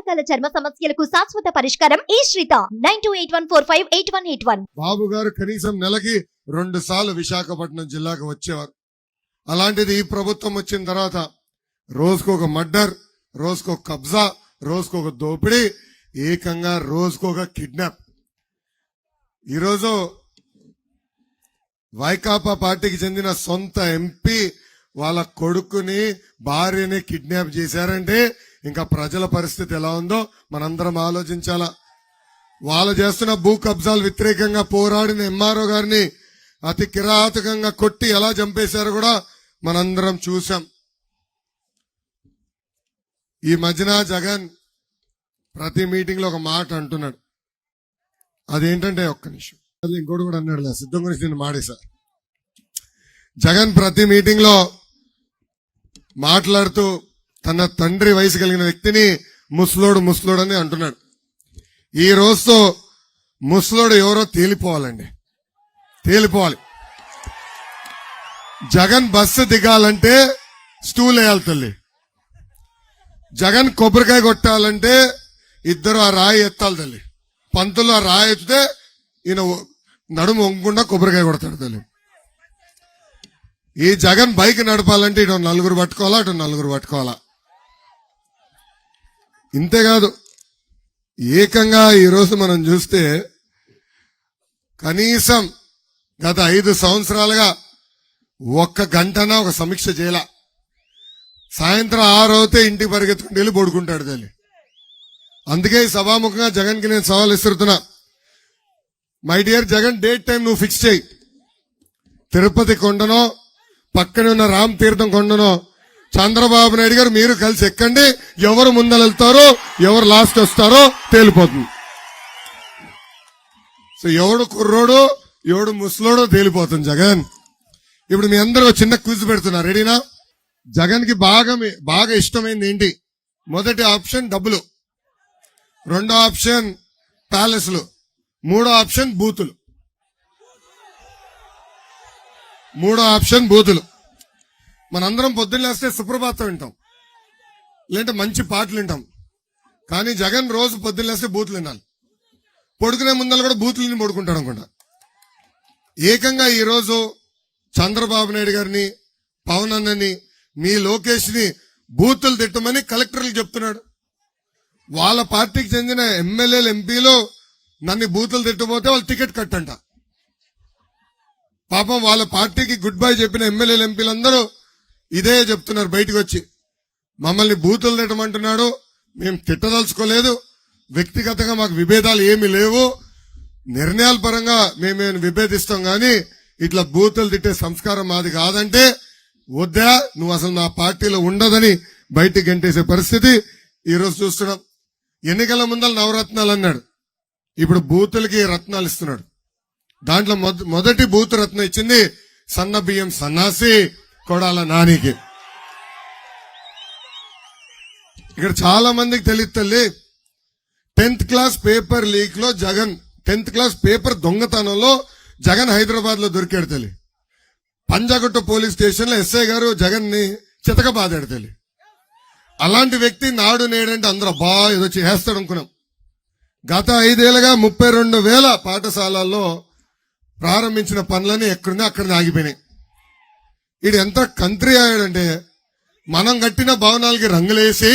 రకాల చర్మ సమస్యలకు శాశ్వత పరిష్కారం ఈ శ్రీత 9281458181. బాబు గారు కనీసం నెలకి 2 సార్లు విశాఖపట్నం జిల్లాకు వచ్చేవారు. అలాంటిది ఈ ప్రభుత్వం వచ్చిన తర్వాత రోజుకొక మర్డర్, రోజుకొక కబ్జా, రోజుకొక దోపిడీ, ఏకంగా రోజుకొక కిడ్నాప్. ఈరోజు వైకాపా పార్టీకి చెందిన సొంత ఎంపీ వాళ్ళ కొడుకుని భార్యని కిడ్నాప్ చేశారంటే ఇంకా ప్రజల పరిస్థితి ఎలా ఉందో మనందరం ఆలోచించాలా. వాళ్ళు చేస్తున్న భూ కబ్జాలు వ్యతిరేకంగా పోరాడిన ఎంఆర్ఓ గారిని అతి కిరాతకంగా కొట్టి ఎలా చంపేశారో కూడా మనందరం చూసాం. ఈ మధ్యన జగన్ ప్రతి మీటింగ్ లో ఒక మాట అంటున్నాడు. అదేంటంటే ఒక్క నిమిషం, ఇంకోటి కూడా అన్నాడు, సిద్ధం గురించి నేను మాడేశా. జగన్ ప్రతి మీటింగ్ లో మాట్లాడుతూ తన తండ్రి వయసు కలిగిన వ్యక్తిని ముసలోడు అని అంటున్నాడు. ఈ రోజుతో ముసలోడు ఎవరో తేలిపోవాలండి, తేలిపోవాలి. జగన్ బస్సు దిగాలంటే స్టూల్ వేయాలి తల్లి. జగన్ కొబ్బరికాయ కొట్టాలంటే ఇద్దరు ఆ రాయి ఎత్తాలి తల్లి. పంతులు ఆ రాయి ఎత్తితే ఈయన నడుము వంగకుండా కొబ్బరికాయ కొడతాడు తల్లి. ఈ జగన్ బైక్ నడపాలంటే ఇటు 4 పట్టుకోవాలా, అటు 4 పట్టుకోవాలా. ఇంతేకాదు, ఏకంగా ఈరోజు మనం చూస్తే కనీసం గత 5 సంవత్సరాలుగా ఒక్క గంటనా ఒక సమీక్ష చేయాల. సాయంత్రం 6 అవుతే ఇంటికి పరిగెత్తుకుంటూ వెళ్ళి పడుకుంటాడు తల్లి. అందుకే ఈ సభాముఖంగా జగన్ కి నేను సవాల్ ఇస్తున్నా. My dear Jagan, date time నువ్వు ఫిక్స్ చేయి. తిరుపతి కొండనో పక్కనే ఉన్న రామ్ తీర్థం కొండనో చంద్రబాబు నాయుడు గారు మీరు కలిసి ఎక్కండి. ఎవరు ముందరెళ్తారో ఎవరు లాస్ట్ వస్తారో తేలిపోతుంది. సో ఎవడు కుర్రోడు ఎవడు ముసలోడో తేలిపోతుంది జగన్. ఇప్పుడు మీ అందరూ చిన్న క్విజ్ పెడుతున్నారు, రెడీనా? జగన్ కి బాగా ఇష్టమైంది ఏంటి? మొదటి ఆప్షన్ డబ్బులు, రెండో ఆప్షన్ ప్యాలెస్లు, మూడో ఆప్షన్ బూతులు. మనందరం పొద్దున్న లేస్తే సుప్రభాతం వింటాం, లేదంటే మంచి పాటలు వింటాం. కానీ జగన్ రోజు పొద్దున్న లేస్తే బూతులు వినాలి. పడుకునే ముందర కూడా బూతులని పడుకుంటాడు అనుకుంటా. ఏకంగా ఈరోజు చంద్రబాబు నాయుడు గారిని, పవన్ అన్నని, మీ లోకేష్ ని బూతులు తిట్టమని కలెక్టర్లు చెప్తున్నాడు. వాళ్ళ పార్టీకి చెందిన ఎమ్మెల్యేలు, ఎంపీలు నన్ను బూతులు తిట్టబోతే వాళ్ళు టికెట్ కట్టంట. పాపం వాళ్ళ పార్టీకి గుడ్ బై చెప్పిన ఎమ్మెల్యేలు, ఎంపీలందరూ ఇదే చెప్తున్నారు బయటకు వచ్చి. మమ్మల్ని బూతులు తిట్టమంటున్నాడు, మేము తిట్టదలుచుకోలేదు, వ్యక్తిగతంగా మాకు విభేదాలు ఏమీ లేవు, నిర్ణయాల పరంగా మేము విభేదిస్తాం గాని ఇట్లా బూతులు తిట్టే సంస్కారం మాది కాదంటే, వద్దా నువ్వు అసలు నా పార్టీలో ఉండదని బయటికి గంటేసే పరిస్థితి ఈరోజు చూస్తున్నాం. ఎన్నికల ముందర నవరత్నాలు అన్నాడు, ఇప్పుడు బూతులకి రత్నాలు ఇస్తున్నాడు. దాంట్లో మొదటి బూత్ రత్నం ఇచ్చింది సన్న బియ్యం సన్నాసి కొడాల నానికి. ఇక్కడ చాలా మందికి తెలియదు తల్లి, 10th క్లాస్ పేపర్ లీక్ లో జగన్, 10th క్లాస్ పేపర్ దొంగతనంలో జగన్ హైదరాబాద్ లో దొరికాడు తల్లి. పంజాగుట్ట పోలీస్ స్టేషన్ లో ఎస్ఐ గారు జగన్ ని చితకబాదాడు తల్లి. అలాంటి వ్యక్తి నాడు నేడంటే అందరూ ఏదో చేస్తాడు అనుకున్నాం. గత 5 ఏళ్లుగా 32,000 పాఠశాలల్లో ప్రారంభించిన పనులని ఎక్కడున్నా అక్కడ ఆగిపోయినాయి. ఇది ఎంత కంట్రీ అయ్యాడంటే మనం కట్టిన భవనాలకి రంగులేసి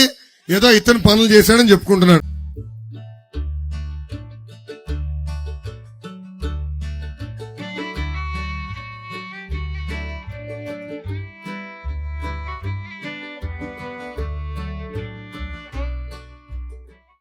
ఏదో ఇతను పనులు చేశాడని చెప్పుకుంటున్నాడు.